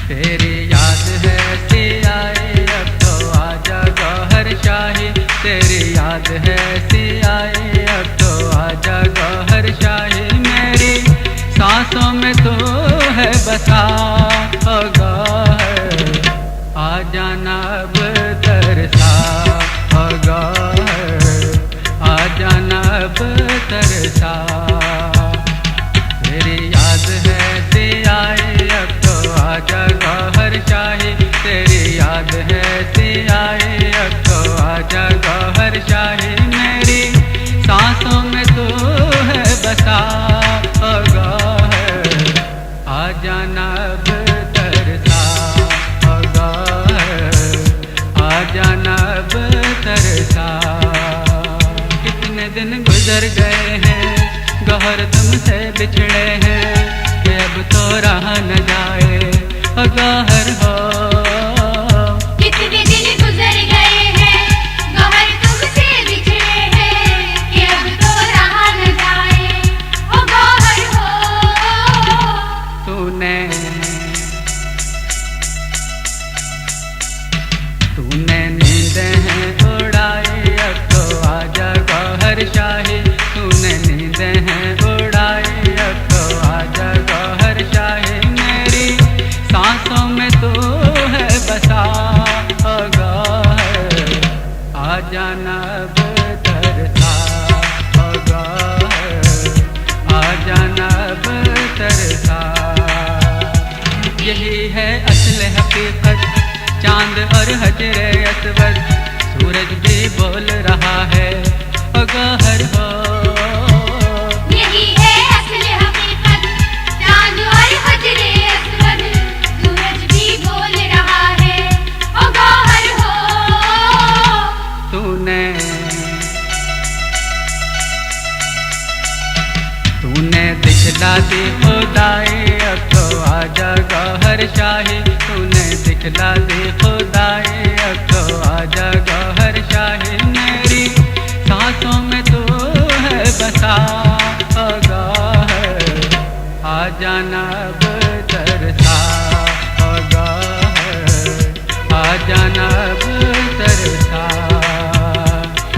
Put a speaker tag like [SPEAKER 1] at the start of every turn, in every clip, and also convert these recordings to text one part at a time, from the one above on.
[SPEAKER 1] تیری یاد ہے سیائے اب تو آجا گوہر شاہی، تیری یاد ہے سیائے اب تو آجا گوہر شاہی، میری سانسوں میں تو ہے بسا او گوہر، آ جانا اب ترسا او گوہر، آ جانا اب ترسا، تیری یاد ہے سیائے اب تو آجا گوہر شاہی، تیری یاد ہے سیائے اب تو آجا گوہر شاہی، میری سانسوں میں تو ہے بسا او گوہر، آ جانا اب ترسا او گوہر، آ جانا اب ترسا، کتنے دن گزر گئے ہیں گوہر تم سے بچھڑے ہیں کہ اب تو رہا نہ جائے او گوہر ہو،
[SPEAKER 2] کتنے دن گزر گئے ہیں گوہر تم سے بچھڑے ہیں کہ اب تو رہا نہ جائے او گوہر ہو،
[SPEAKER 1] تو نے نیندیں ہیں اڑائی اب تو آجا گوہر شاہی، تو نے نیندیں ہیں اڑائی اب تو آجا گوہر شاہی، میری سانسوں میں تو ہے بسا او گوہر، آ جانا اب ترسا او گوہر، آ جانا اب ترسا، یہی ہے اصل حقیقت چاند اور حجر اسود، سورج بھی بول رہا ہے او گوہر ہو،
[SPEAKER 2] یہی ہے اصل حقیقت چاند اور حجر اسود، سورج بھی بول رہا ہے او گوہر ہو،
[SPEAKER 1] تو نے دکھلا دی خدائی اب تو آجا گوہر شاہی، تو نے دکھلا دی خدائی اب تو آجا گوہر شاہی، میری سانسوں میں تو ہے بسا او گوہر، آ جانا اب ترسا او گوہر، آ جانا اب ترسا،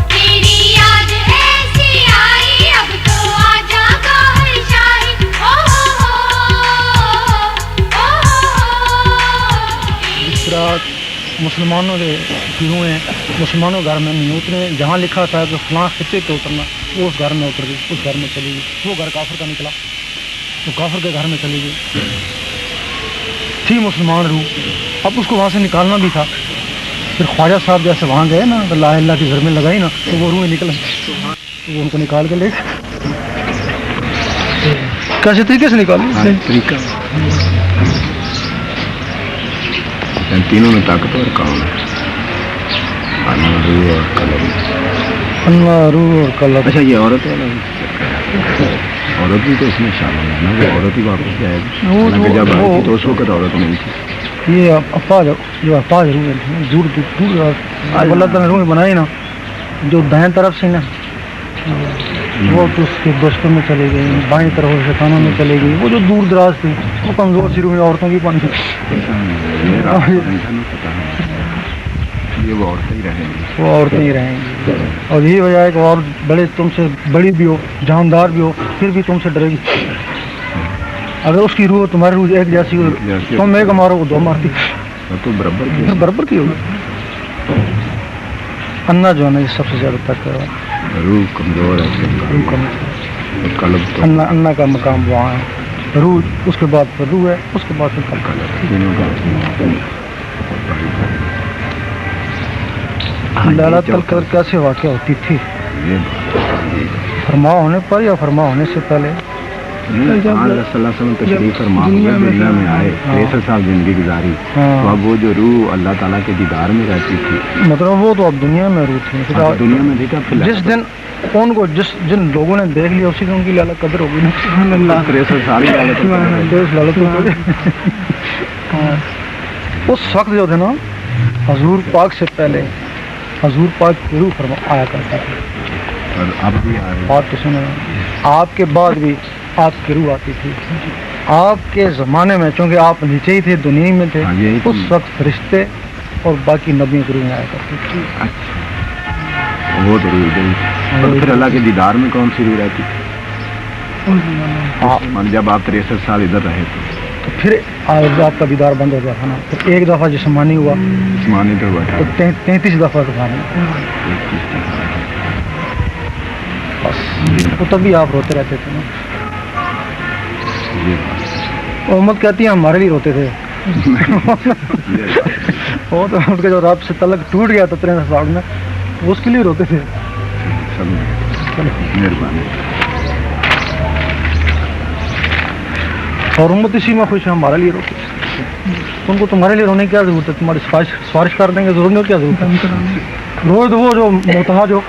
[SPEAKER 2] تیری یاد ایسی آئی اب تو آجا گوہر شاہی،
[SPEAKER 3] اس رات مسلمانوں کے گروہ ہیں، مسلمانوں گھر میں نہیں اترے، جہاں لکھا تھا کہ فلاں خطے پہ اترنا وہ اس گھر میں اتر گئی، اس گھر میں چلی گئی، وہ گھر کافر کا نکلا، وہ کافر کے گھر میں چلی گئی، تھی مسلمان روح، اب اس کو وہاں سے نکالنا بھی تھا، پھر خواجہ صاحب جیسے وہاں گئے نا لا اللہ کی گھر میں لگائی نا تو وہ روحیں نکل تو وہ ان کو نکال کے لے کیسے طریقے سے نکالی
[SPEAKER 4] طریقہ تینوں میں طاقتور کام ہے، انا روح اور قلم،
[SPEAKER 3] اللہ روح اور قلم۔
[SPEAKER 4] اچھا یہ عورت والا عورت بھی تو اس میں شامل ہے نا، وہ عورت ہی واپس جائے گی، حالانکہ جب آئی تھی تو اس وقت عورت نہیں تھی،
[SPEAKER 3] یہ افواج جو افواج روح دور دور اللہ تعالیٰ نے روح بنائی نا، جو دائیں طرف سے نا وہ تو اس کے دوستوں میں چلے گئی، بائیں طرف شیطانوں میں چلے گئی، وہ جو دور دراز تھی وہ کمزور سی روح عورتوں کی بن گئی،
[SPEAKER 4] یہ وہ عورتیں ہی رہیں گی،
[SPEAKER 3] وہ عورتیں ہی رہیں گی، اور یہی وجہ ہے کہ اور بڑے تم سے بڑی بھی ہو جاندار بھی ہو پھر بھی تم سے ڈرے گی، اگر اس کی روح تمہاری روح ایک جیسی ہو تم ایک مارو وہ دو مارتی،
[SPEAKER 4] تو برابر
[SPEAKER 3] برابر کی ہوگی، انا جو ہے نا یہ سب سے زیادہ تک
[SPEAKER 4] روح کمزور ہے،
[SPEAKER 3] روح کم
[SPEAKER 4] قلب
[SPEAKER 3] انا کا مقام وہاں ہے، روح اس کے بعد پھر روح ہے، اس کے بعد پھر قلب۔ لالہ تل کیسے واقع ہوتی تھی، فرما ہونے پر یا فرما ہونے سے پہلے؟
[SPEAKER 4] صلی اللہ علیہ وسلم تشریف فرما دنیا میں آئے، 63 سال زندگی گزاری، تو اب وہ جو روح اللہ تعالیٰ کے دیدار میں رہتی تھی،
[SPEAKER 3] مطلب وہ تو اب دنیا میں روح تھی،
[SPEAKER 4] دنیا میں دیکھا
[SPEAKER 3] جس دن ان کو جن لوگوں نے دیکھ لیا اسی دن ان کی لالہ قدر ہوگی نا،
[SPEAKER 4] 63 سال
[SPEAKER 3] اس وقت جو تھے نا حضور پاک سے پہلے حضور پاک کی روح فرما آیا کرتا تھا،
[SPEAKER 4] اور اب بھی آ رہے
[SPEAKER 3] بات تو سنیں، آپ کے بعد بھی آپ کی روح آتی تھی، آپ کے زمانے میں چونکہ آپ نیچے ہی تھے دنیا میں تھے اس وقت فرشتے اور باقی نبیوں کے روح میں آیا کرتے تھے.
[SPEAKER 4] اچھا وہ تو روح ادھر. اور پھر اللہ کے دیدار میں کون سی روح رہتی تھی جب آپ 63 سال ادھر رہے تھے؟
[SPEAKER 3] تو پھر آپ کا دیدار بند ہو گیا تھا نا. پھر ایک دفعہ جسمانی ہوا,
[SPEAKER 4] جسمانی تو ہوا
[SPEAKER 3] تو 33 دفعہ روحانی. بس تو تبھی آپ روتے رہتے تھے نا. محمد کہتی ہیں ہمارے لیے روتے تھے. وہ تو ان کا جو رب سے تعلق ٹوٹ گیا تھا 63 سال میں, اس کے لیے روتے تھے.
[SPEAKER 4] مہربانی.
[SPEAKER 3] اور امت اسی میں خوش ہے, ہمارے لیے روتے. ان کو تمہارے لیے رونے کی کیا ضرورت ہے؟ تمہاری سفارش کر دیں گے, ضرور نہیں, کیا ضرورت ہے؟ روز وہ جو محتاج ہو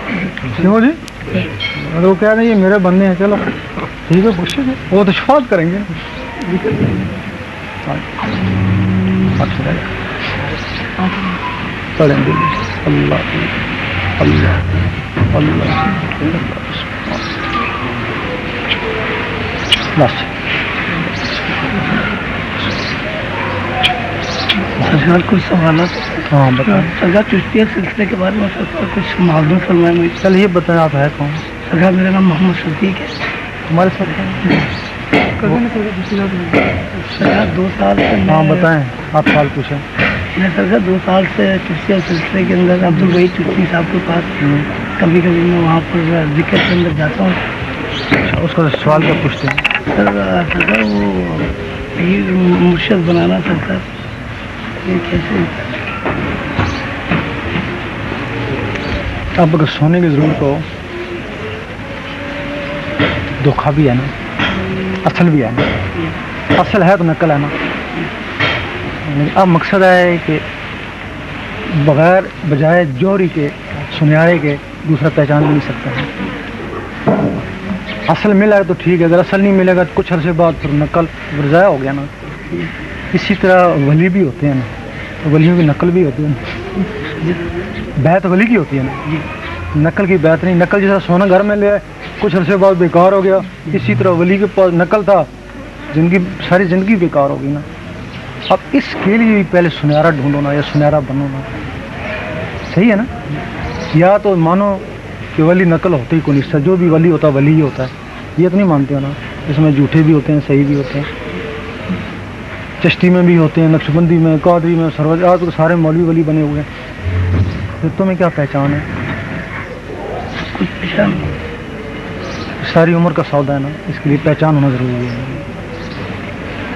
[SPEAKER 3] کیوں جی, اگر وہ کہہ دیں یہ میرے بندے ہیں, چلو ٹھیک ہے, خوش ہے, وہ تو شفاعت کریں گے. پڑھیں گے اللہ اللہ اللہ بس.
[SPEAKER 5] سرکار کچھ سوالات.
[SPEAKER 3] ہاں بتائیں.
[SPEAKER 5] سرکار چشتیہ سلسلے کے بارے میں سرکار کچھ معلوم فرمائیں مجھے.
[SPEAKER 3] چلیے بتائیں آپ ہے کون؟
[SPEAKER 5] سرکار میرا نام محمد صدیق ہے.
[SPEAKER 3] تمہارے ساتھ
[SPEAKER 5] سرکار 2 سال سے
[SPEAKER 3] ہاں بتائیں, آپ سوال پوچھیں.
[SPEAKER 5] میں سرکار 2 سال سے چشتیہ سلسلے کے اندر عبدالوحید چشتی صاحب کے پاس کبھی کبھی میں وہاں پر ذکر کے اندر جاتا ہوں.
[SPEAKER 3] اس کا سوال کیا پوچھتے ہیں؟
[SPEAKER 5] سرکار وہ پیر مرشد بنانا سرکار یہ کیسے؟
[SPEAKER 3] اب اگر سونے کی ضرورت ہو, دھوکھا بھی ہے نا, اصل بھی ہے نا. اصل ہے تو نقل ہے نا. اب مقصد ہے کہ بغیر بجائے جوہری کے سنیارے کے دوسرا پہچان بھی نہیں سکتا ہے. اصل ملا ہے تو ٹھیک ہے, اگر اصل نہیں ملے گا تو کچھ عرصے بعد پھر نقل ضائع ہو گیا نا. اسی طرح ولی بھی ہوتے ہیں نا, ولیوں کی نقل بھی ہوتی ہے نا. بیعت ولی کی ہوتی ہے نا, نقل کی بیعت نہیں. نقل جیسا سونا گھر میں لے آئے, کچھ عرصے بعد بیکار ہو گیا, اسی طرح ولی کے پاس نقل تھا, ساری زندگی بیکار ہو گئی نا. اب اس کے لیے بھی پہلے سنہرا ڈھونڈو نا, یا سنہرا بنو نا. صحیح ہے نا. یا تو مانو کہ ولی نقل ہوتے ہی کوئی نہیں, جو بھی ولی ہوتا ہے ولی ہی ہوتا ہے. یہ تو نہیں مانتے ہو نا, اس میں جھوٹے بھی ہوتے ہیں, صحیح بھی ہوتے ہیں. چشتی میں بھی ہوتے ہیں, نقشبندی میں, قادری میں, سروج, آج تو سارے مولوی ولی بنے ہوئے ہیں. پھر تمہیں کیا پہچان ہے؟ ساری عمر کا سودا ہے نا, اس کے لیے پہچان ہونا ضروری ہے.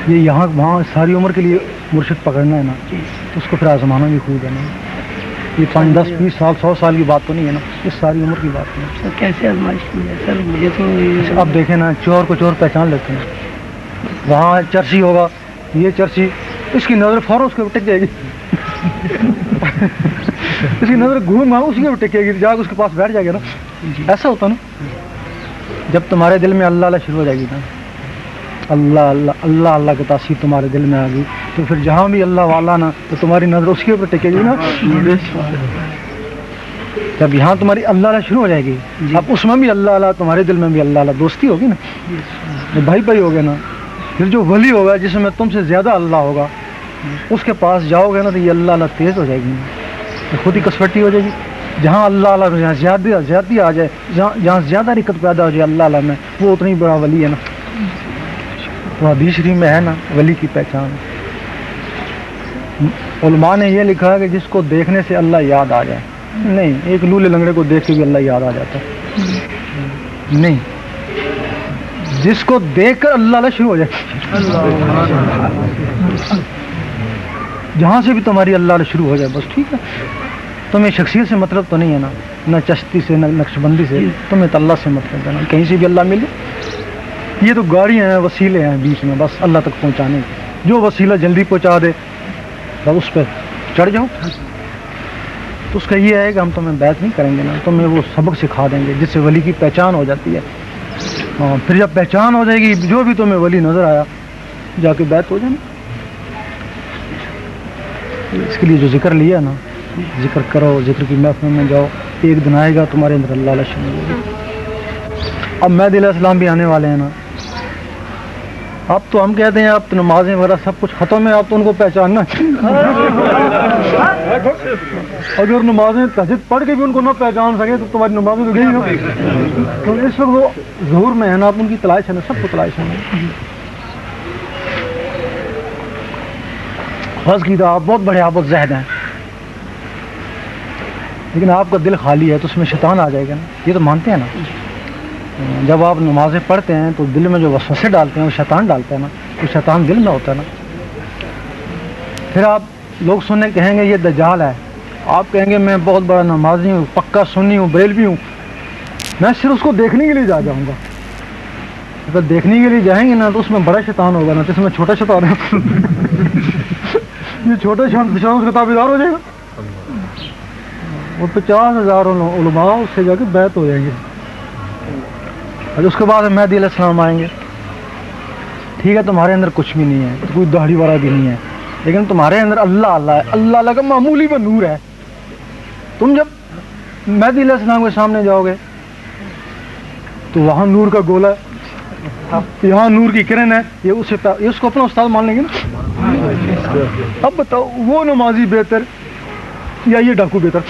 [SPEAKER 3] یہ یہاں وہاں ساری عمر کے لیے مرشد پکڑنا ہے نا, تو اس کو پھر آزمانا بھی خوب ہے نا. یہ 5, 10, 20 سال 100 سال کی بات تو نہیں ہے نا, یہ ساری عمر کی بات ہے.
[SPEAKER 5] سر کیسے آزمائش کی ہے سر؟ مجھے تو
[SPEAKER 3] اب دیکھیں نا, چور کو چور پہچان لیتے ہیں. وہاں چرسی ہوگا, یہ چرسی, اس کی نظر فوراً اس کے اوپر ٹک جائے گی. اس کی نظر گھوم گا اسی کے اوپر ٹکے گی, جا کے اس کے پاس بیٹھ جائے گا نا. ایسا ہوتا نا. جب تمہارے دل میں اللہ اللہ شروع ہو جائے گی نا, اللہ اللہ اللہ اللہ کی تاثیر تمہارے دل میں آ گئی, تو پھر جہاں بھی اللہ والا نا, تو تمہاری نظر اس کے اوپر ٹکے گی نا. جب یہاں تمہاری اللہ اللہ شروع ہو جائے گی, اب اس میں بھی اللہ اللہ, تمہارے دل میں بھی اللہ اللہ, دوستی ہوگی نا, بھائی بھائی ہو گئے نا. پھر جو ولی ہوگا جس میں تم سے زیادہ اللہ ہوگا, اس کے پاس جاؤ گے نا تو یہ اللہ اللہ تیز ہو جائے گی, تو خود ہی کسوٹی ہو جائے گی. جہاں اللہ اللہ, جہاں زیادتی آ جائے, جہاں زیادہ رکت پیدا ہو جائے اللہ اللہ میں, وہ اتنی بڑا ولی ہے نا. تو حدیث شریف میں ہے نا ولی کی پہچان. علماء نے یہ لکھا ہے کہ جس کو دیکھنے سے اللہ یاد آ جائے. نہیں, ایک لولے لنگڑے کو دیکھ کے بھی اللہ یاد آ جاتا ہے نہیں, جس کو دیکھ کر اللہ اللہ شروع ہو جائے. جہاں سے بھی تمہاری اللہ اللہ شروع ہو جائے بس ٹھیک ہے. تمہیں شخصیت سے مطلب تو نہیں ہے نا, نہ چشتی سے, نہ نقشبندی سے, تمہیں تو اللہ سے مطلب ہے نا. کہیں سے بھی اللہ ملے. یہ تو گاڑیاں ہیں, وسیلے ہیں بیچ میں, بس اللہ تک پہنچانے. جو وسیلہ جلدی پہنچا دے بس اس پہ چڑھ جاؤ. تو اس کا یہ ہے کہ ہم تمہیں بیعت نہیں کریں گے نا, تمہیں وہ سبق سکھا دیں گے جس سے ولی کی پہچان ہو جاتی ہے. ہاں, پھر جب پہچان ہو جائے گی, جو بھی تمہیں ولی نظر آیا جا کے بیعت ہو جانا. اس کے لیے جو ذکر لیا نا, ذکر کرو, ذکر کی محفل میں جاؤ, ایک دن آئے گا تمہارے اندر اللہ اللہ شروع ہوگا. اب مہدی علیہ السلام بھی آنے والے ہیں نا, اب تو ہم کہتے ہیں اب تو نمازیں وغیرہ سب کچھ ختم ہے، اب تو ان کو پہچاننا اگر نمازیں تہجد پڑھ کے بھی ان کو نہ پہچان سکے تو تمہاری نمازیں تو گئی نا. تو اس وقت وہ ظہور میں ہے نا، اب ان کی تلاش ہے نا، سب کو تلاش ہے نا. فرض کی تو آپ بہت بڑے، آپ بہت زہد ہیں، لیکن آپ کا دل خالی ہے تو اس میں شیطان آ جائے گا نا. یہ تو مانتے ہیں نا، جب آپ نمازیں پڑھتے ہیں تو دل میں جو وسوسے ڈالتے ہیں وہ شیطان ڈالتا ہے نا، تو شیطان دل میں ہوتا ہے نا. پھر آپ لوگ سننے کہیں گے یہ دجال ہے، آپ کہیں گے میں بہت بڑا نمازی ہوں، پکا سنی ہوں، بریلوی ہوں، میں صرف اس کو دیکھنے کے لیے جاؤں گا. اگر دیکھنے کے لیے جائیں گے نا تو اس میں بڑا شیطان ہوگا نا، تو اس میں چھوٹا شیطان ہے. یہ چھوٹا شیطان اس کا تابعدار ہو جائے گا. وہ 50,000 علماء اس سے جا کے بیعت ہو جائیں گے. اور اس کے بعد مہدی علیہ السلام آئیں گے. ٹھیک ہے تمہارے اندر کچھ بھی نہیں ہے، کوئی داڑھی والا بھی نہیں ہے، لیکن تمہارے اندر اللہ اللہ ہے، اللہ اللہ کا معمولی میں نور ہے. تم جب مہدی علیہ السلام کے سامنے جاؤ گے تو وہاں نور کا گولا ہے، یہاں نور کی کرن ہے، یہ اس کو اپنا استاد مان لیں گے نا. اب بتاؤ وہ نمازی بہتر یا یہ ڈاکو بہتر؟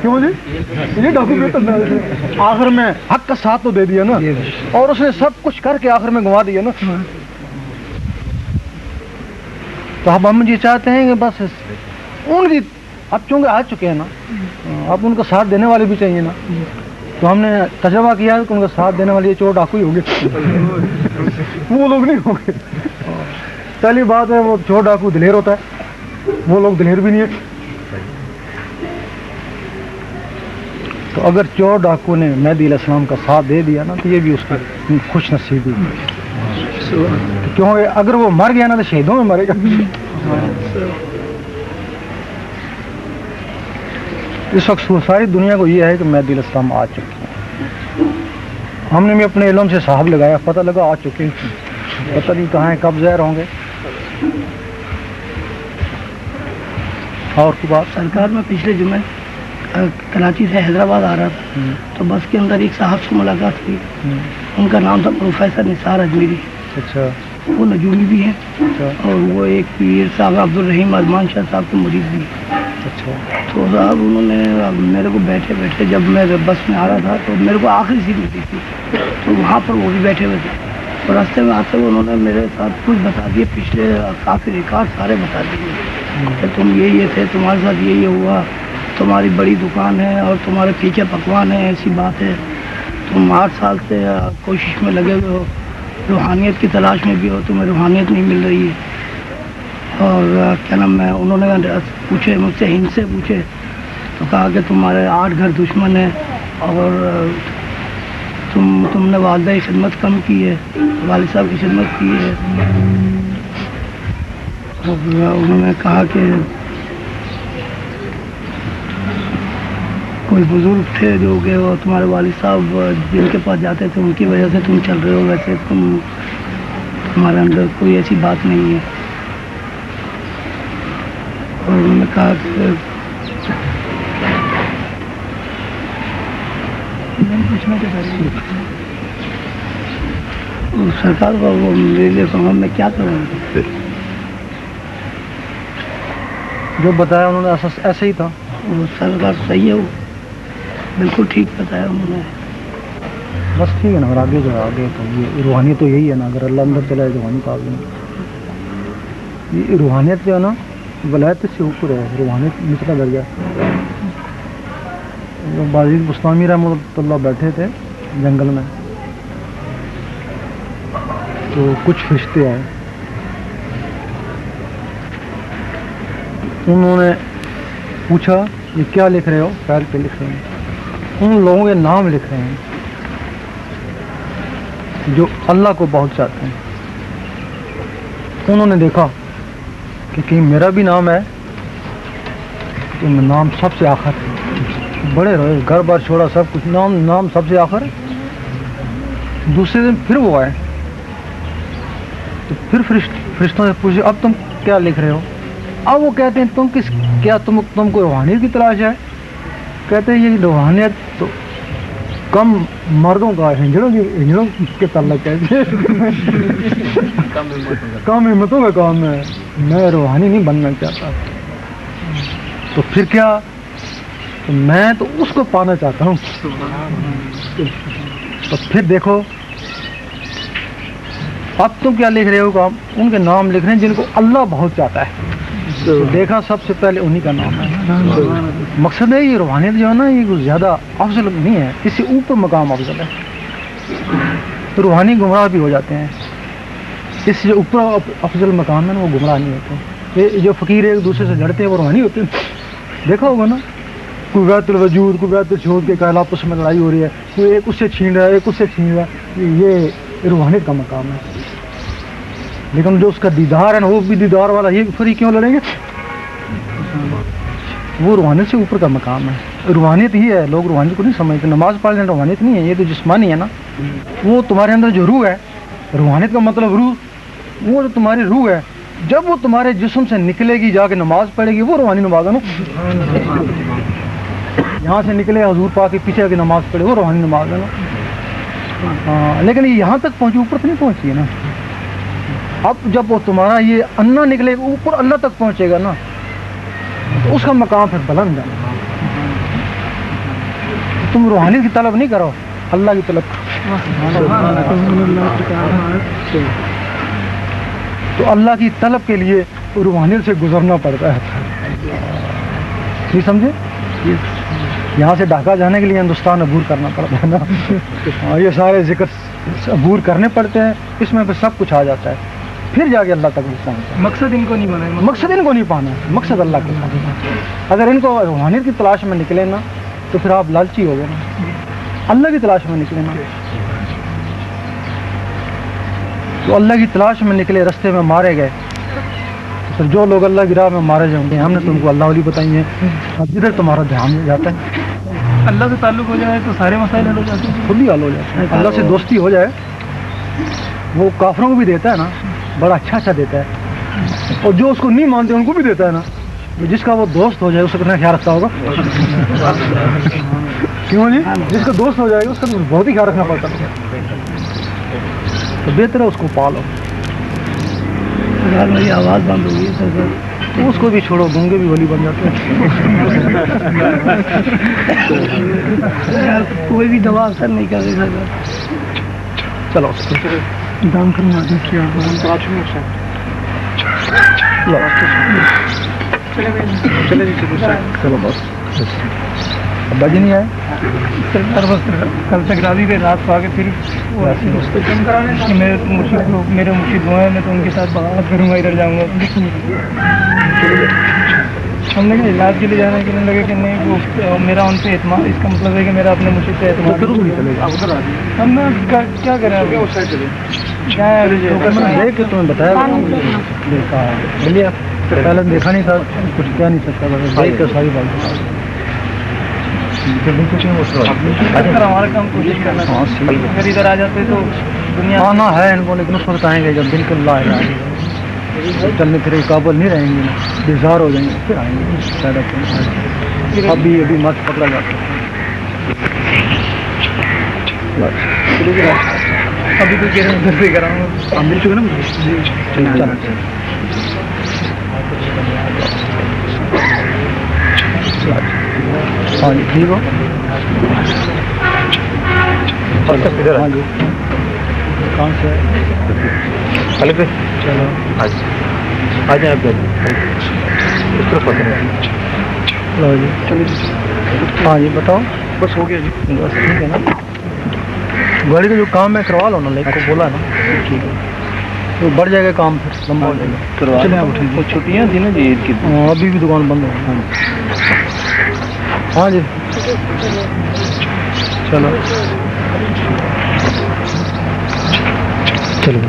[SPEAKER 3] کیوں جی؟ یہ ڈاکو بہتر. آخر میں حق کا ساتھ تو دے دیا نا، اور اس نے سب کچھ کر کے آخر میں گنوا دیا نا. تو اب ہم یہ چاہتے ہیں کہ بس ان کی اب چونکہ آ چکے ہیں نا، اب ان کا ساتھ دینے والے بھی چاہیے نا. تو ہم نے تجربہ کیا کہ ان کا ساتھ دینے والے یہ چور ڈاکو ہی ہوں گے، وہ لوگ نہیں ہوں گے. پہلی بات ہے وہ چور ڈاکو دلیر ہوتا ہے، وہ لوگ دلیر بھی نہیں ہے. تو اگر چور ڈاکو نے مہدی علیہ السلام کا ساتھ دے دیا نا تو یہ بھی اس کی خوش نصیبی. کیونکہ اگر وہ مر گیا نا تو شہیدوں میں مرے گا. اس وقت ساری دنیا کو یہ ہے کہ مہدی علیہ السلام آ چکے ہیں. ہم نے بھی اپنے علم سے صاحب لگایا، پتہ لگا آ چکے ہیں، پتہ نہیں کہاں ہیں، کب ظاہر ہوں گے. اور کی بات
[SPEAKER 5] سرکار میں پچھلے جمعے کراچی سے حیدرآباد آ رہا تھا تو بس کے اندر ایک صاحب سے ملاقات ہوئی. ان کا نام تھا پروفیسر نثار اجمیری.
[SPEAKER 3] اچھا.
[SPEAKER 5] وہ نجومی بھی ہیں اور وہ ایک پیر صاحب عبدالرحیم ارمان شاہ صاحب کے مرید بھی ہیں.
[SPEAKER 3] اچھا.
[SPEAKER 5] تو صاحب انہوں نے میرے کو بیٹھے بیٹھے جب میں بس میں آ رہا تھا تو میرے کو آخری سیٹ ملی تھی، تو وہاں پر وہ بھی بیٹھے ہوئے تھے. اور راستے میں آتے ہوئے انہوں نے میرے ساتھ کچھ بتا دیے، پچھلے کافی ریکارڈ سارے بتا دیے کہ تم یہ تھے، تمہارے ساتھ یہ ہوا، تمہاری بڑی دکان ہے اور تمہارے پیچھے پکوان ہے، ایسی بات ہے، تم 8 سال سے کوشش میں لگے ہوئے ہو، روحانیت کی تلاش میں بھی ہو، تمہیں روحانیت نہیں مل رہی ہے. اور کیا نام ہے، انہوں نے پوچھے مجھ سے، ہند سے پوچھے تو کہا کہ تمہارے 8 گھر دشمن ہیں اور تم نے والدہ کی خدمت کم کی ہے، والد صاحب کی خدمت کی ہے. انہوں نے کہا کہ کوئی بزرگ تھے جو کہ وہ تمہارے والد صاحب جن کے پاس جاتے تھے ان کی وجہ سے تم چل رہے ہو، ویسے تمہارے اندر کوئی ایسی بات نہیں ہے. اور انہوں نے کہا کہ سرکار کا وہ میرے لیے کہا میں کیا کروں.
[SPEAKER 3] جو بتایا انہوں نے ایسے ہی تھا.
[SPEAKER 5] سرکار صحیح ہے، وہ بالکل ٹھیک بتایا انہوں نے.
[SPEAKER 3] بس ٹھیک ہے نا. اگر آگے جو آگے تو یہ روحانیت تو یہی ہے نا. اگر اللہ اندر چلا جائے روحانی آگے یہ روحانیت جو ہے نا ولایت سے اوپر ہے، روحانیت نچلا درجہ. بازید بستانی رحمۃ اللہ بیٹھے تھے جنگل میں تو کچھ فرشتے آئے، انہوں نے پوچھا یہ کیا لکھ رہے ہو؟ پیر پہ لکھ رہے ہیں. ان لوگوں کے نام لکھ رہے ہیں جو اللہ کو بہت چاہتے ہیں. انہوں نے دیکھا کہ کہیں میرا بھی نام ہے تو نام سب سے آخر ہے. بڑے رہے، گھر بار چھوڑا، سب کچھ، نام سب سے آخر ہے. دوسرے دن پھر وہ آئے تو پھر فرشتوں سے پوچھے اب تم کیا لکھ رہے ہو؟ اب وہ کہتے ہیں تم کو روحانیت کی تلاش ہے؟ کہتے ہیں یہ روحانیت تو کم مردوں کا ہجڑوں کے تعلق ہے کم ہمتوں کا کام ہے. میں روحانی نہیں بننا چاہتا. تو پھر کیا؟ تو میں تو اس کو پانا چاہتا ہوں. تو پھر دیکھو اب تم کیا لکھ رہے ہو؟ کام ان کے نام لکھ رہے ہیں جن کو اللہ بہت چاہتا ہے. تو دیکھا سب سے پہلے انہی کا نام ہے. مقصد ہے یہ روحانیت جو ہے نا یہ کچھ زیادہ افضل نہیں ہے، اس سے اوپر مقام افضل ہے. روحانی گمراہ بھی ہو جاتے ہیں، اس سے جو اوپر افضل مقام ہے نا وہ گمراہ نہیں ہوتے. یہ جو فقیر ایک دوسرے سے لڑتے ہیں وہ روحانی ہوتے ہیں. دیکھا ہوگا نا، کوئی وحدت الوجود کوئی وحدت الشہود کے کائنات آپس میں لڑائی ہو رہی ہے، کوئی ایک اس سے چھین رہا ہے ایک اس سے چھین رہا ہے. یہ روحانیت کا مقام ہے. لیکن جو اس کا دیدار ہے نا وہ بھی دیدار والا، یہ پھر کیوں لڑیں گے؟ وہ روحانیت سے اوپر کا مقام ہے. روحانیت ہی ہے، لوگ روحانیت کو نہیں سمجھتے. نماز پڑھ لینا روحانیت نہیں ہے، یہ تو جسمانی ہے نا. وہ تمہارے اندر جو روح ہے، روحانیت کا مطلب روح، وہ جو تمہاری روح ہے جب وہ تمہارے جسم سے نکلے گی جا کے نماز پڑھے گی، وہ روحانی نماز ہے نا. یہاں سے نکلے حضور پاک کے پیچھے کی نماز پڑھے، وہ روحانی نماز ہے نا. ہاں لیکن یہ یہاں تک پہنچی، اوپر تو نہیں پہنچی ہے نا. اب جب وہ تمہارا یہ انا نکلے اوپر اللہ تک پہنچے گا نا تو اس کا مقام پھر بلند ہے. تم روحانیت کی طلب نہیں کرو، اللہ کی طلب تو اللہ کی طلب کے لیے روحانیت سے گزرنا پڑتا ہے. نہیں سمجھے؟ یہاں سے ڈھاکہ جانے کے لیے ہندوستان عبور کرنا پڑتا ہے نا. یہ سارے ذکر عبور کرنے پڑتے ہیں، اس میں پھر سب کچھ آ جاتا ہے. پھر جا کے اللہ تک پہنچتا ہے.
[SPEAKER 5] مقصد ان کو نہیں بنا ہے،
[SPEAKER 3] مقصد ان کو نہیں پانا ہے، مقصد اللہ کے پانا. اگر ان کو روحانیت کی تلاش میں نکلے نا تو پھر آپ لالچی ہو گئے نا. اللہ کی تلاش میں نکلے نا تو اللہ کی تلاش میں نکلے، رستے میں مارے گئے. پھر جو لوگ اللہ کی راہ میں مارے جائیں گے، ہم نے تم کو اللہ والی بتائی ہیں. اب جدھر تمہارا دھیان جاتا ہے
[SPEAKER 5] اللہ سے تعلق ہو جائے تو سارے مسائل حل ہو جاتے ہیں.
[SPEAKER 3] خود ہی حل ہو جاتا ہے. اللہ سے دوستی ہو جائے، وہ کافروں کو بھی دیتا ہے نا، بڑا اچھا دیتا ہے. اور جو اس کو نہیں مانتے ان کو بھی دیتا ہے نا. جس کا وہ دوست ہو جائے اس کا کتنا خیال رکھتا ہوگا؟ کیوں جی؟ جس کا دوست ہو جائے گا اس کا بہت ہی خیال رکھنا پڑتا ہے. تو بہتر ہے اس کو پالو.
[SPEAKER 5] میری آواز بند ہو گئی ہے
[SPEAKER 3] تو اس کو بھی چھوڑو، گونگے بھی ولی بن جاتے ہیں.
[SPEAKER 5] کوئی بھی دوا اثر نہیں کر رہی سر.
[SPEAKER 3] چلو
[SPEAKER 5] دام کرنا
[SPEAKER 3] چلے جی چلو بس. ابا جی نہیں آئے
[SPEAKER 5] کل تک راضی تھے، رات کو آ کے پھر میرے مرشد وہ ہیں، میں تو ان کے ساتھ بغاوت کروں گا، ادھر جاؤں گا. ہم نے علاج کے لیے جانے کے لیے لگے کہ نہیں وہ میرا ان پہ اعتماد، اس کا مطلب ہے کہ میرا اپنے مرشد پہ اعتماد. ہم کیا کریں؟
[SPEAKER 3] دیکھ کے تمہیں بتایا بولیے پہلے دیکھا نہیں تھا، کچھ کہہ نہیں سکتا. دیکھ کے ساری بات
[SPEAKER 5] ہمارا کام کوشش کرنا. اگر ادھر آ جاتے تو دنیا
[SPEAKER 3] آنا ہے ان کو، لیکن اس وقت آئیں گے جب بالکل لا چلنے پھرے قابل نہیں رہیں گے، بیزار ہو جائیں گے، پھر آئیں گے. ابھی مت پکڑا جاتا ہے.
[SPEAKER 5] ابھی تو کہہ رہے ہیں گھر سے کراؤں گا.
[SPEAKER 3] مل چکے نا. ہاں جی ٹھیک ہو. ہاں جی کہاں سے؟ چلو آ جائیں آپ. لو جی ہاں جی بتاؤ.
[SPEAKER 5] بس ہو گیا جی.
[SPEAKER 3] بس ٹھیک ہے نا. گاڑی کا جو کام ہے کروا لو نا، لائک کو بولا نا. ٹھیک ہے تو بڑھ جائے گا کام، پھر لمبا ہو جائے گا. چلیں آپ اٹھیں.
[SPEAKER 5] چھٹیاں تھیں نا جی عید کی.
[SPEAKER 3] ابھی بھی دکان بند ہے. ہاں جی چلو چلو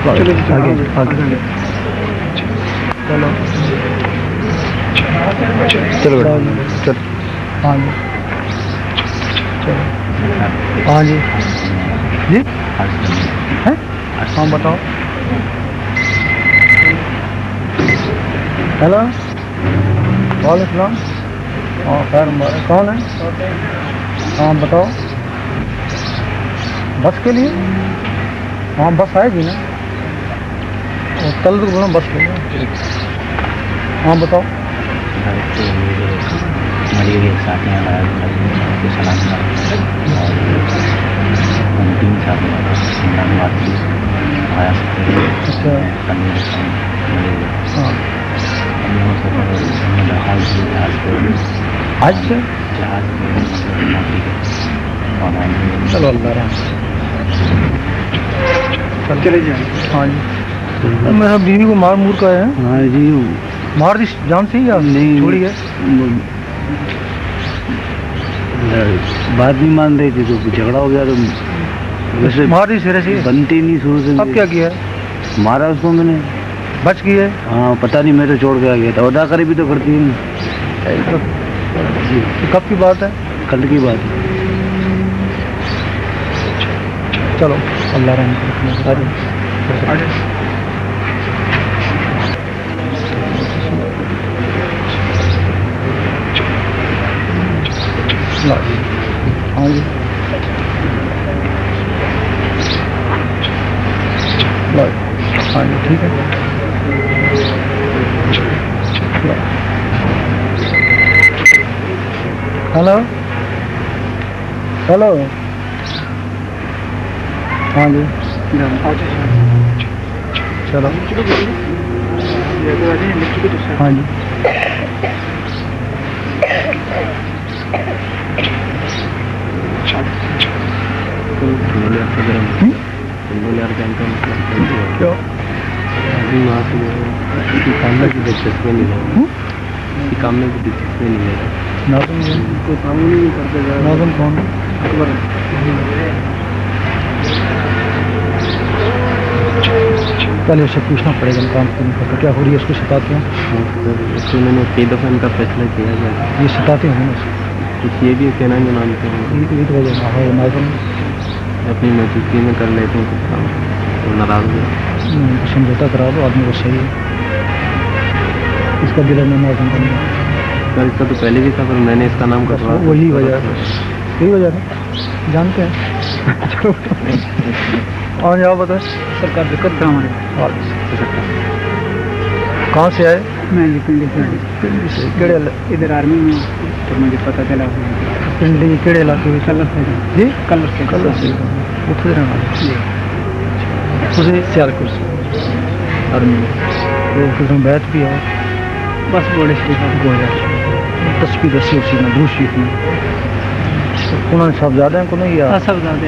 [SPEAKER 3] آگے آگے چلو چلو چلو. ہاں جی چلو. ہاں جی جی ہاں بتاؤ. ہیلو وعلیکم السلام. ہاں خیر مبارک. کون ہے؟ ہاں بتاؤ. بس کے لیے؟ ہاں بس آئے گی نا. اور کل تو بولا بس لے گا. ہاں بتاؤ.
[SPEAKER 4] مری ہوئی ساتھ کو سلام کر اور 3 سال بات کی آیا سکتے.
[SPEAKER 3] اچھا ہاں آج سے چلو اللہ رحم. چلے جائیں. ہاں جی میرا بیوی کو مار مور کا ہے.
[SPEAKER 4] ہاں جی
[SPEAKER 3] مار دی جان سے یا
[SPEAKER 4] نہیں
[SPEAKER 3] چھوڑی ہے؟
[SPEAKER 4] بات نہیں مان رہی تھی تو جھگڑا ہو گیا تو ویسے
[SPEAKER 3] مار دی سرے سے.
[SPEAKER 4] بنتی نہیں شروع سے.
[SPEAKER 3] اب کیا کیا ہے؟
[SPEAKER 4] مارا اس کو میں نے.
[SPEAKER 3] بچ گئی ہے؟
[SPEAKER 4] ہاں پتہ نہیں میں تو چھوڑ کے آ گیا تھا. ادا کری بھی تو کرتی ہے.
[SPEAKER 3] کب کی بات ہے؟
[SPEAKER 4] کل کی بات ہے.
[SPEAKER 3] چلو اللہ رحم کرے. ہاں جی ہاں جی ٹھیک ہے. Hello hello. ہاں جی چلو ہاں جی کیوں؟
[SPEAKER 4] کام میں دلچسپی نہیں ہے. کام میں دلچسپی نہیں ہے.
[SPEAKER 3] ناظم کون؟ پہلے اسے پوچھنا پڑے گا کام کرنے کا کیا ہو رہی ہے. اس کو ستاتے ہیں؟
[SPEAKER 4] اس کو میں نے کئی دفعہ ان کا فیصلہ کیا ہے.
[SPEAKER 3] یہ ستاتے ہیں نا.
[SPEAKER 4] کچھ یہ بھی کہنا نہیں مانتے ہیں.
[SPEAKER 3] عید وجہ ہے ناظم
[SPEAKER 4] اپنی موجودگی میں کر لیتے ہیں کچھ کام. وہ ناراض ہوئے.
[SPEAKER 3] سمجھوتا کرا دو آدمی کو. صحیح ہے. اس کا دل میں ناظم کرنا.
[SPEAKER 4] سر اس کا تو پہلے بھی تھا پر میں نے اس کا نام کٹوا.
[SPEAKER 3] وہی وجہ ہے. یہی وجہ ہے. جانتے ہیں. اور جاؤ بتائیں.
[SPEAKER 5] سرکار دقت تھا ہمارے.
[SPEAKER 3] کہاں سے آئے؟
[SPEAKER 5] میں پنڈی
[SPEAKER 3] سے. کیڑے
[SPEAKER 5] ادھر آرمی میں تو مجھے پتہ چلا.
[SPEAKER 3] پنڈی کے کیڑے علاقے میں؟
[SPEAKER 5] کلر سے.
[SPEAKER 3] جی
[SPEAKER 5] کلر سے.
[SPEAKER 3] کلر سے. اتنے رہنا والے. تجھے سیالکوٹ سے آرمی میں کس میں بیت بھی ہے.
[SPEAKER 5] بس بڑے شریف
[SPEAKER 3] کو تصویر دسی اسی میں درود شریف میں. انہوں نے سب زیادہ ہیں کو نہیں یا
[SPEAKER 5] سب زیادہ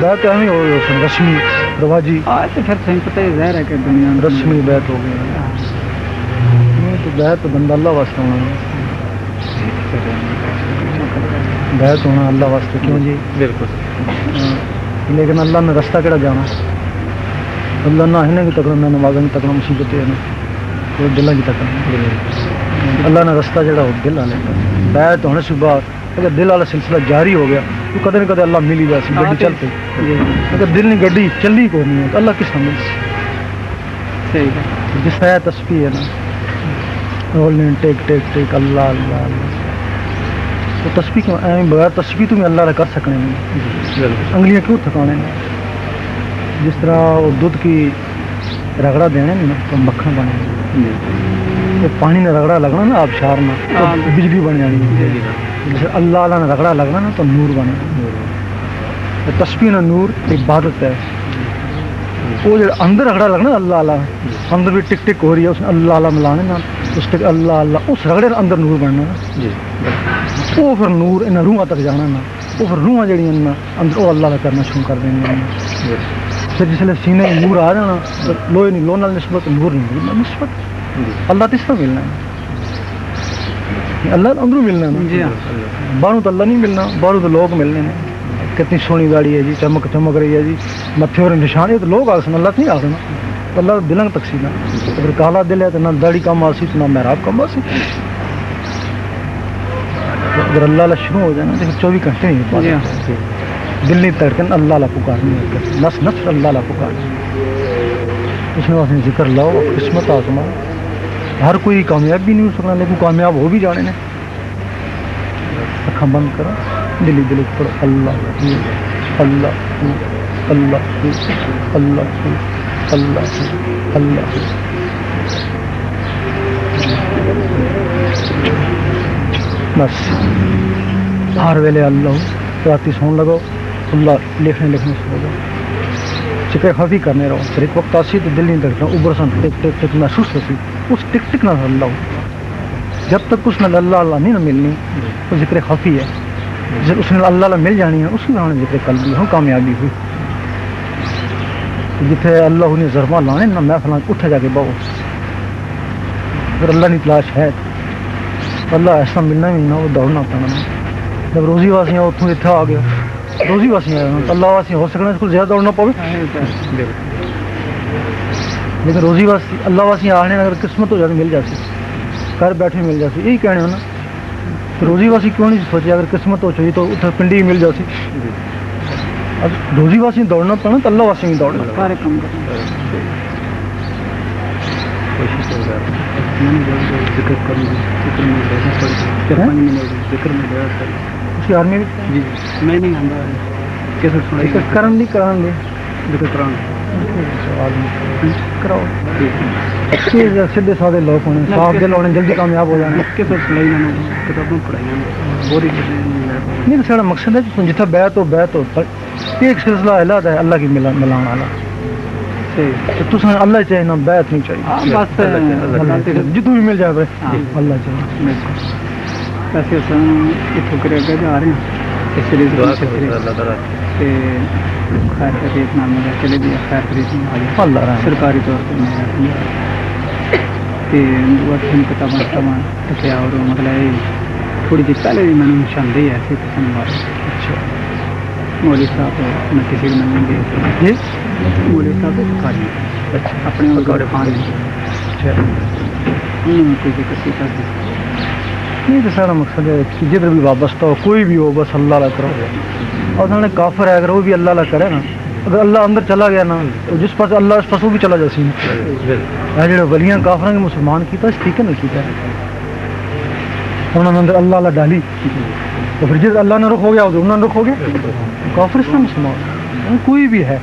[SPEAKER 3] بیت اہم ہی ہو گئی. اس رسمی رواجی
[SPEAKER 5] تو پھر صحیح پتہ ہے ظاہر ہے کہ دنیا میں
[SPEAKER 3] رسمی بیت ہو گئی. نہیں تو بیت تو بندہ اللہ واسطے ہونا. بیت ہونا اللہ واسطے. کیوں جی؟
[SPEAKER 4] بالکل.
[SPEAKER 3] لیکن اللہ نے رستہ کہڑا جانا. اللہ نہ ہنے بھی تکڑا نہ نمازیں بھی تکڑا مصیبتیں ہیں وہ دلوں کی تکڑا. اللہ نے رستہ جڑا وہ دل والے بیت ہونے سے بعد اگر دل والا سلسلہ جاری ہو گیا تو کدے نہ کدے اللہ مل ہی جائے. گڈی چل پی. اگر دل نہیں گڈی چلی کو نہیں ہے تو اللہ کس طرح مل.
[SPEAKER 5] صحیح ہے.
[SPEAKER 3] جس طرح تسبیح ہے نا رولنے ٹیک ٹیک ٹیک اللہ اللہ اللہ. تو تسبیح کیوں بغیر تسبیح تمہیں اللہ نے کر سکنے میں انگلیاں کیوں تھکانے میں. جس طرح وہ دودھ کی رگڑا دینے نا تو مکھن بنے. وہ پانی نے رگڑا لگنا نا آبشار میں تو بجلی بن جانی. جیسے اللہ اللہ نے رگڑا لگنا نا تو نور بنے. تسبیح نا نور عبادت ہے. وہ جو اندر رگڑا لگنا اللہ اللہ اندر بھی ٹک ٹک ہو رہی ہے اس نے اللہ اللہ ملانے نا اس ٹک اللہ اللہ اس رگڑے اندر نور بننا نا. وہ پھر نور ان روحاں تک جانا نا. وہ پھر روحاں جڑی اندر وہ اللہ اللہ کرنا شروع کر دیں گے. پھر جسے سینے میں نور آ جانا لوہے نہیں لو نال نسبت نور نہیں ملنا. نسبت اللہ کس طرح ملنا ہے. اللہ اندروں ملنا ہے. باہروں تو اللہ نہیں ملنا. باہروں تو لوگ ملنے ہیں. کتنی سونی گاڑی ہے جی چمک چمک رہی ہے جی متھے اور نشان. یہ تو لوگ آ سن اللہ نہیں آ سنا. اللہ دلنگ تقسیم ہے. اگر کالا دل ہے تو نہ داڑھی کم آسی تو نہ محراب کم آسی. اگر اللہ اللہ شروع ہو جائے نا تو 24 گھنٹے نہیں دل نہیں تڑکن اللہ اللہ پکارنی. نس نس اللہ اللہ پکارنی. اس نے واسطے ذکر لاؤ قسمت آزماؤ ہر کوئی کامیاب بھی نہیں ہو سکنا لیکن کامیاب ہو بھی جانے نے اکھاں بند کرو دلی دل پڑھو اللہ اللہ اللہ اللہ اللہ اللہ بس ہر ویلے اللہ راتی سون لگو اللہ لکھنے سو جاؤ چکے خفی کرنے رہو پھر ایک وقت آسی تو دل نہیں دکھنا اوپر سن ٹک ٹک ٹک محسوس ہوتی اس ٹک ٹک نہ اللہ ہو جب تک اس نے اللہ اللہ نہیں نہ ملنی وہ ذکر خفی ہے جب اس نے اللہ اللہ مل جانی ہے اس کی ہم ذکر قلبی ہوں کامیابی ہوئی جتنے اللہ نے ضربہ لانے نہ محفل اٹھا جا کے بہو اگر اللہ کی تلاش ہے اللہ ایسا ملنا بھی نہ وہ دوڑنا پڑنا جب روزی واسی ہیں اتوں اتنے آ گیا روزی واسی آئے اللہ واسی ہو سکنا اس کو زیادہ دوڑنا پوے لیکن روزی واسی اللہ واسی آنے اگر قسمت ہو جاتی مل جاتی گھر بیٹھے مل جاتی یہی کہنے ہو نا روزی واسی کیوں نہیں سوچے اگر قسمت ہو چاہیے تو اتنے پنڈی ہی مل جاتی اب روزی واسی دوڑنا پڑنا تو اللہ واسی نہیں دوڑنا
[SPEAKER 5] سارے کام ذکر کروں ذکر میں
[SPEAKER 3] اس کی آرمی
[SPEAKER 5] جی میں نہیں آتا کیسے
[SPEAKER 3] ذکر کرن دی کران دے
[SPEAKER 5] ذکر کراؤں
[SPEAKER 3] کراؤ سیدھے سادے لوگ ہونے صاف دل ہونے جلدی کامیاب ہو جانے
[SPEAKER 5] کیسے سلائی نہ کتابیں پڑھائیاں بوری
[SPEAKER 3] نہیں تو سارا مقصد ہے کہ جتنا بیعت ہو یہ ایک سلسلہ الگ ہے اللہ کی ملانا والا تو اللہ چاہیے نا بیعت نہیں چاہیے
[SPEAKER 5] بس
[SPEAKER 3] جتوں بھی مل جائے بھائی اللہ چاہیے
[SPEAKER 5] ایسے اتوں کرے اگے جا رہے ہیں اس لیے خیر خرید نام میرا چلے گیا خیر خرید
[SPEAKER 3] اللہ رحم
[SPEAKER 5] سرکاری طور پر میرا کتابیں لکھا اور مطلب تھوڑی جی پہلے بھی میں نے نشاندہی ایسی قسم بات
[SPEAKER 3] اچھا
[SPEAKER 5] مولوی صاحب میں کسی کو نہیں گئے
[SPEAKER 3] جی
[SPEAKER 5] مولوی صاحب سرکاری
[SPEAKER 3] اچھا
[SPEAKER 5] اپنے گاڑی خان
[SPEAKER 3] اچھا
[SPEAKER 5] کوئی دقت کر دی
[SPEAKER 3] نہیں تو سارا مقصد ہے کہ جدھر بھی وابستہ ہو کوئی بھی ہو بس اللہ اللہ کرو اور انہوں نے کافر ہے اگر وہ بھی اللہ اللہ کرے نا اگر اللہ اندر چلا گیا نا تو جس پاس اللہ اس پاس وہ بھی چلا جاسی جڑے ولیاں کافر کے مسلمان کیتا اس ٹھیک ہے نا کیتا انہوں نے اندر اللہ اللہ ڈالی تو پھر جس اللہ نے رخ ہو گیا انہوں نے رخ ہو گیا کافر اس میں مسلمان کوئی بھی ہے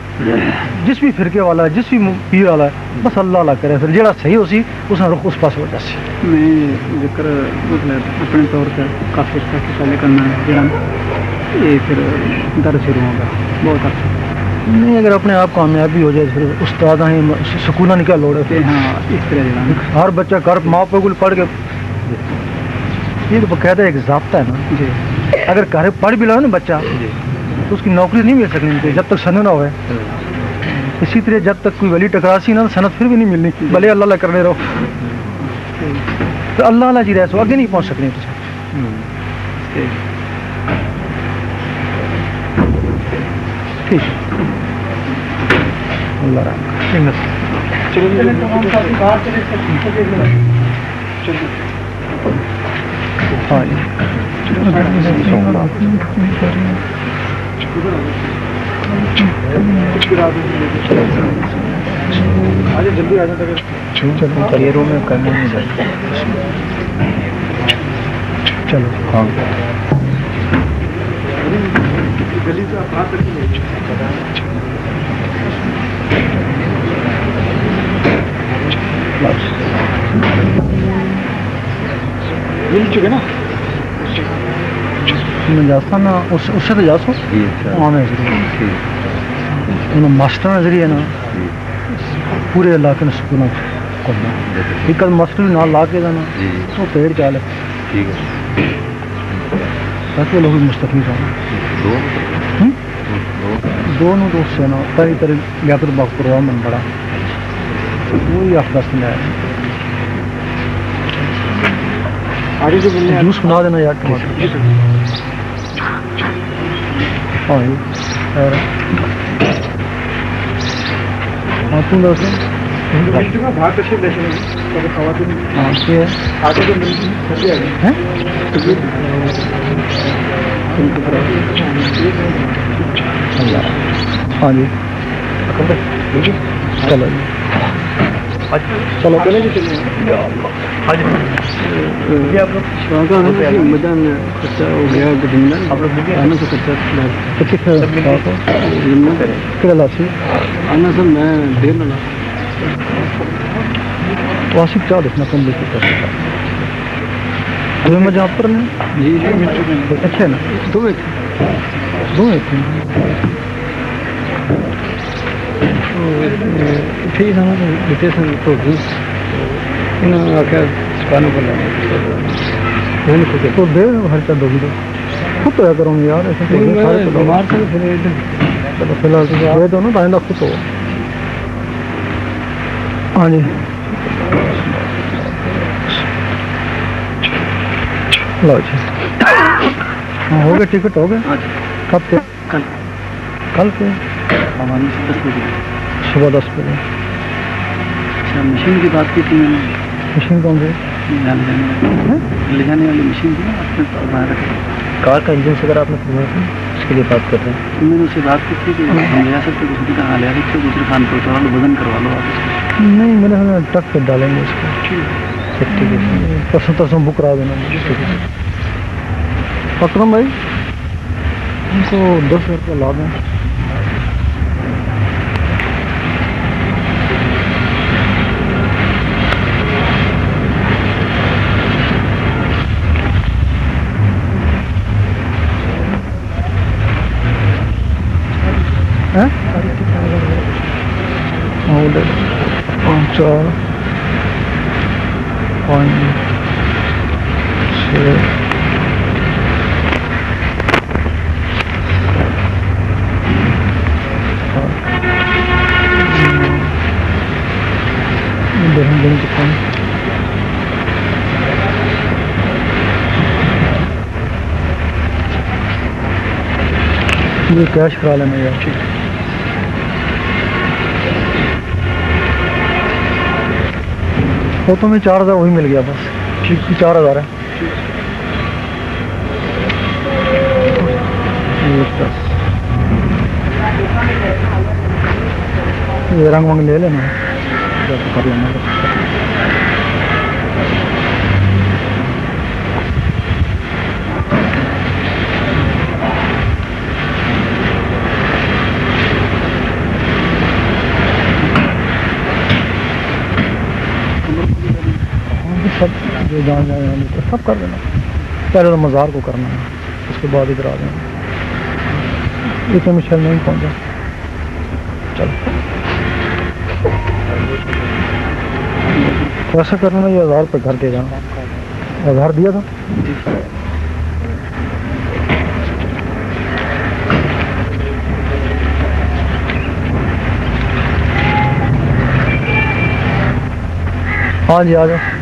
[SPEAKER 3] جس بھی فرقے والا ہے جس بھی پیر والا ہے بس اللہ اللہ کرے پھر جڑا صحیح ہو سی اس نے رخ اس پاس ہو جاسی
[SPEAKER 5] میں ذکر مطلب اپنے طور پر کافی پہلے کرنا ہے یہ پھر درد شروع ہوگا بہت اچھا
[SPEAKER 3] نہیں اگر اپنے آپ کامیابی ہو جائے پھر استاد ہیں سکون نکل لوڑے
[SPEAKER 5] کہ ہاں اس طرح
[SPEAKER 3] ہر بچہ گھر ماں پہ گل پڑھ کے یہ تو باقاعدہ ایک ضابطہ ہے نا
[SPEAKER 5] جی
[SPEAKER 3] اگر گھر پڑھ بھی لو نا بچہ تو اس کی نوکری نہیں مل سکنی جب تک سند نہ ہوئے اسی طرح جب تک کوئی ولی ٹکراسی نا سند پھر بھی نہیں ملنی بھلے اللہ اللہ کرنے رہو تو اللہ اللہ جی رہ سو آگے نہیں پہنچ سکنی ٹھیک اللہ رحم جلدی آ جاتا چلو میں کرنا نہیں جائے چلو ہاں مل چکے نا میں جاتا نا اس سے تو جا سو ماسٹر نظریہ نا پورے علاقے میں سکون کرنا ایک ماسٹر بھی نہ لا کے جانا وہ پیڑ چال ہے تاکہ لوگ مستقبل جانا دونوں دوست سے نا پہلی طرح لیاقت باغ پروگرام من بڑا وہی آپ دس میں آیا جوس بنا دینا یار ہاں ہاں تم دوست ہاں جی چلو چلو پہلے بھی چلے
[SPEAKER 4] مدن خرچہ ہو گیا آنا سے خرچہ
[SPEAKER 3] کہڑا لاسی
[SPEAKER 4] آنا سر میں دیر نہ
[SPEAKER 3] واسف چاہ دیکھنا کم بھی ابھی میں جہاں پر نہیں
[SPEAKER 4] جی
[SPEAKER 3] اچھا ہے نا
[SPEAKER 4] تو
[SPEAKER 3] دو ایک
[SPEAKER 4] ٹھیک ہے بیٹے سن تو انہوں نے آخر دکانوں پر لانا
[SPEAKER 3] تو دے ہر چند ہوگی تو خود تو کروں گی یار ایسے
[SPEAKER 4] بیمار تھا پھر
[SPEAKER 3] چلو فی الحال دے دو نا آئندہ خود ہو ہاں جی لو جی ہاں ہو گئے ٹکٹ ہو گئے کب کے کل کے
[SPEAKER 4] ہماری 10 بجے
[SPEAKER 3] صبح 10 بجے
[SPEAKER 4] اچھا مشین کی بات کی تھی میں نے
[SPEAKER 3] مشین کون سی
[SPEAKER 4] لے جانے والی مشین تھی نا آپ نے باہر رکھی
[SPEAKER 3] کار کا انجن سے اگر آپ نے فرمایا تھا اس کے لیے بات کر رہے ہیں
[SPEAKER 4] میں نے اس سے بات کی تھی کہ ہم لے آ سکتے دوسری کا لے آ سکتے دوسری خان کو اتروا لو وزن کروا لو آپ اس کا
[SPEAKER 3] نہیں میرے خیال ٹرک پہ ڈالیں گے اس کو ٹھیک ہے پرسوں بک کرا دینا اکرم بھائی ان کو 10 روپیہ لا دیں پانچ چار یہ کیش کرا لینا یار وہ تو میں 4000 وہی مل گیا بس ٹھیک 4000 ہے یہ رنگ ونگ لے لینا کر لینا سب جو جان جائے سب کر دینا پہلے تو مزار کو کرنا ہے اس کے بعد ادھر آ جانا اتنے مشل نہیں پہنچا چلو ایسا کرنا یہ 1000 روپے گھر دے جانا 1000 دیا تھا ہاں جی آ جاؤ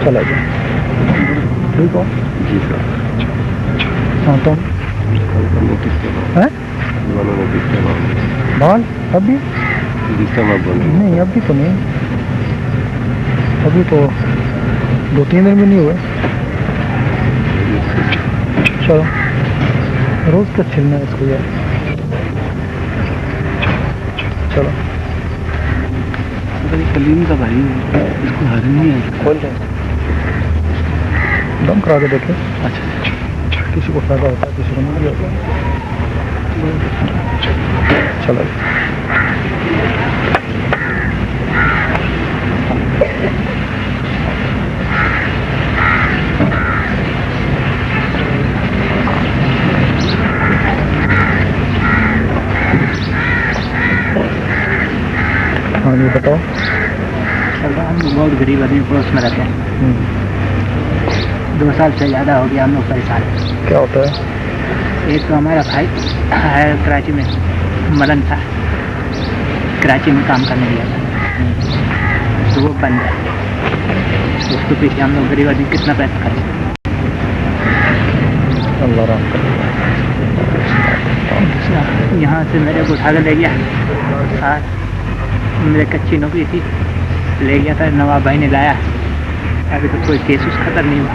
[SPEAKER 3] چلا جاؤ ٹھیک ہو
[SPEAKER 4] جی سر
[SPEAKER 3] ہاں تو بال ابھی نہیں ابھی تو نہیں ابھی تو 2-3 دن بھی نہیں ہوئے چلو روز کا چھلنا ہے اس کو یار چلو
[SPEAKER 4] کلیم کا بھائی اس کو ہر نہیں ہے
[SPEAKER 3] دم کرا کے دیکھیں
[SPEAKER 4] اچھا
[SPEAKER 3] کسی کو فائدہ ہوتا ہے کسی کو نہیں ہوتا چلو ہاں جی بتاؤ
[SPEAKER 5] ہم بہت غریب آدمی پڑوس میں رہتے ہیں 2 سال سے زیادہ ہو گیا ہم لوگ پریشان ہیں
[SPEAKER 3] کیا ہوتا ہے
[SPEAKER 5] ایک تو ہمارا بھائی ہے کراچی میں ملن تھا کراچی میں کام کرنے گیا تھا تو وہ بند ہے اس کے پیچھے ہم لوگ غریب آدمی کتنا پیسہ خرچ
[SPEAKER 3] اللہ رحم کرے
[SPEAKER 5] یہاں سے میرے کو اٹھا کر لے گیا اور میرے کچی نوکری تھی لے گیا تھا نواب بھائی نے لایا ابھی تو کوئی کیس اس ختم نہیں ہوا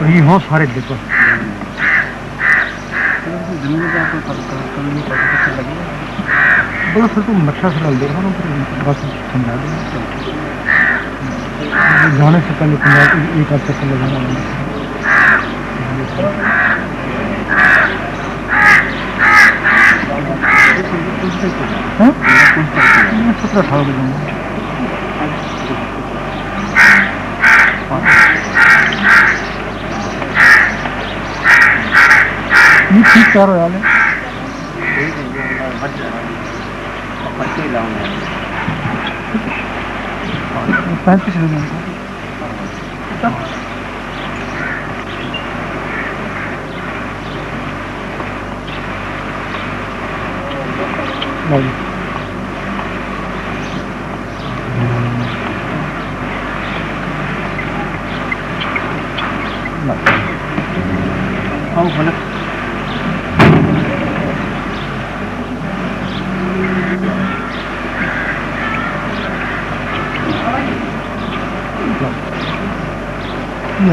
[SPEAKER 3] اور یہ ہو سارے دیکھو
[SPEAKER 4] زمین کا آپ کو کبھی نہیں پتہ لگے
[SPEAKER 3] بڑا پھر تو نقشہ سے ڈال دیکھا نا پھر بس سمجھا دیں جانے سے پہلے پنجاب ایک آدھ چکر لگانا ہاں 17-18 بجے یہ ٹھیک کر رہا ہے پینتیس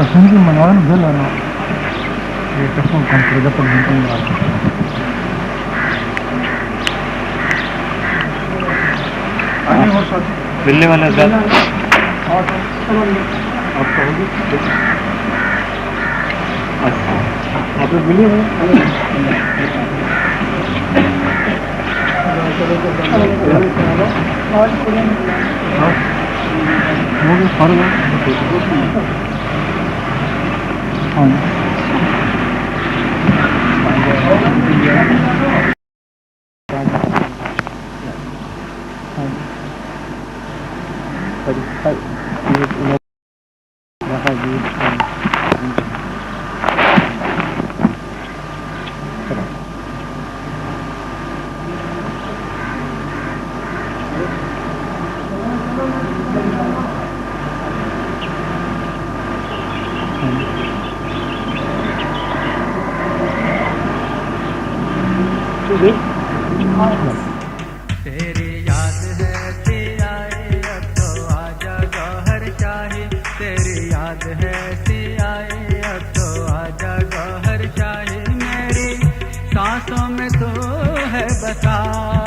[SPEAKER 3] سنگی منوان بل آنا یہ ٹسوں کم کرے گا پر گھنٹوں میں
[SPEAKER 4] ملنے والا زیادہ
[SPEAKER 3] آپ ملے ہوئے
[SPEAKER 1] تیری یاد ہے سی آئے اب تو آجا گوہر شاہی تیری یاد ہے سی آئے اب تو آجا گوہر شاہی میری سانسوں میں تو ہے بسا